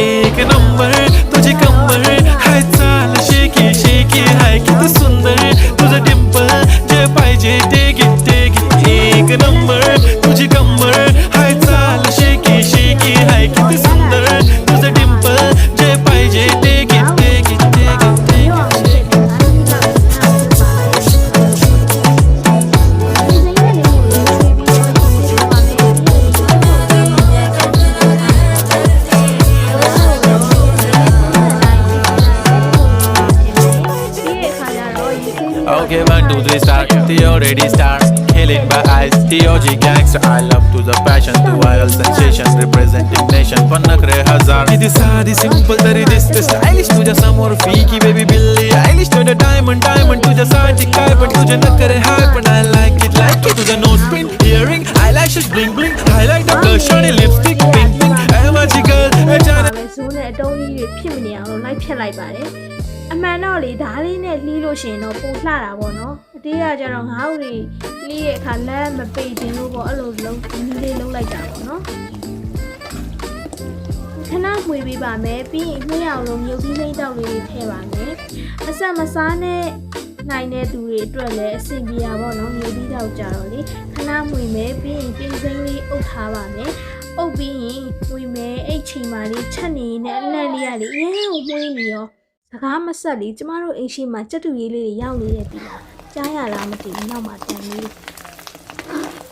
एक नंबर तुझी कंबर हाय चाल शेकी शेकी हाय किती सुंदर तुझं डिंपल जे पाहिजे ते घे एक नंबर तुझी कंबर हाय चाल शेकी शेकी हाय किती सुंदर तुझं डिंपल जे पाहिजे ते घे Okay, 1, 2, 3, start. The already start. Killing by eyes. TOG gangster. I love to the passion, to viral sensation, representing nation. Panna kare hazar. Kiti saadi simple tari this stylish. Tuja samor freaky baby Billy Eilish. Tuja diamond tuja saati kai but tuja na kare hype and I like it. Tuja nose pin, earring, eyelashes bling bling. Highlight of the shiny lipstick, pink pink. I'm a girl. ဇိုးနဲ့အတုံးကြီးတွေဖြစ်မနေအောင်လို့လိုက်ဖြတ်လိုက်ပါတယ်အမှန်တော့လေဓာတ်လေးနဲ့လှီးလို့ရှိရင်တော့ပိုလှတာပေါ့နော်အတေးကကြတော့ငါ့ဦးတွေလှီးရဲ့အခါလက်မပိတ်ခြင်းလို့ပေါ့အဲ့လိုလုံးဒီလေးလုံးလိုက်တာပေါ့နော်ခဏမှွေပေးပါမယ်ပြီးရင်နှွေးအောင်လို့မြုပ်ပြီးစိမ့်တောက်လေးတွေထည့်ပါမယ်အဆက်မစားနဲ့နိုင်တဲ့သူတွေအတွက်လည်းအဆင်ပြေတာပေါ့နော်မြုပ်ပြီးတောက်ကြတော့လေခဏမှွေမယ်ပြီးရင်ပြင်စိမ့်လေးအုပ်ထားပါမယ်အုပ်ပြီးရင်ဝေမဲအဲ့ချိန်မှလေးချက်နေနဲ့အလန့်လေးရလေအရင်ကမွေးနေရောစကားမဆက်လေကျမတို့အိမ်ရှိမှာကြက်တူရေးလေးတွေရောက်နေတယ်ပြီလားကြားရလားမသိဘူးနောက်မှတန်လေး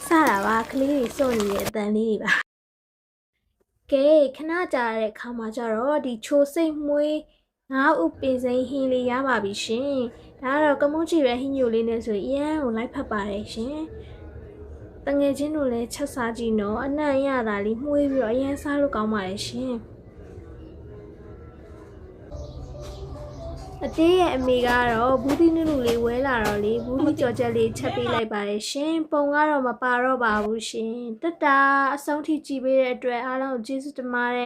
စတာပါကလေးတွေစုံနေတဲ့အတန်လေးတွေပါကဲခဏကြာတဲ့အခါမှာကျတော့ဒီချိုစိတ်မွေးငါးဥပင်စိမ်းဟင်းလေးရပါပြီရှင်ဒါကတော့ကမုန်းချီပဲဟင်းညိုလေးနဲ့ဆိုရင်အရန်ကိုလိုက်ဖက်ပါတယ်ရှင်တငယ်ချင်းတို့လည်းချက်စားကြည့်နော်အနံ့ရတာလေးမှုေးပြီးတော့အရင်စားလို့ကောင်းပါတယ်ရှင်အတေးရဲ့အမေကတော့ဘူးသီးနုနုလေးဝဲလာတော့လေဘူးသီးကြော်ချက်လေးချက်ပေးလိုက်ပါတယ်ရှင်ပုံကတော့မပါတော့ပါဘူးရှင်တက်တာအဆုံးထိကြည့်ပေးတဲ့အတွက်အားလုံးကျေးဇူးတင်ပါတယ်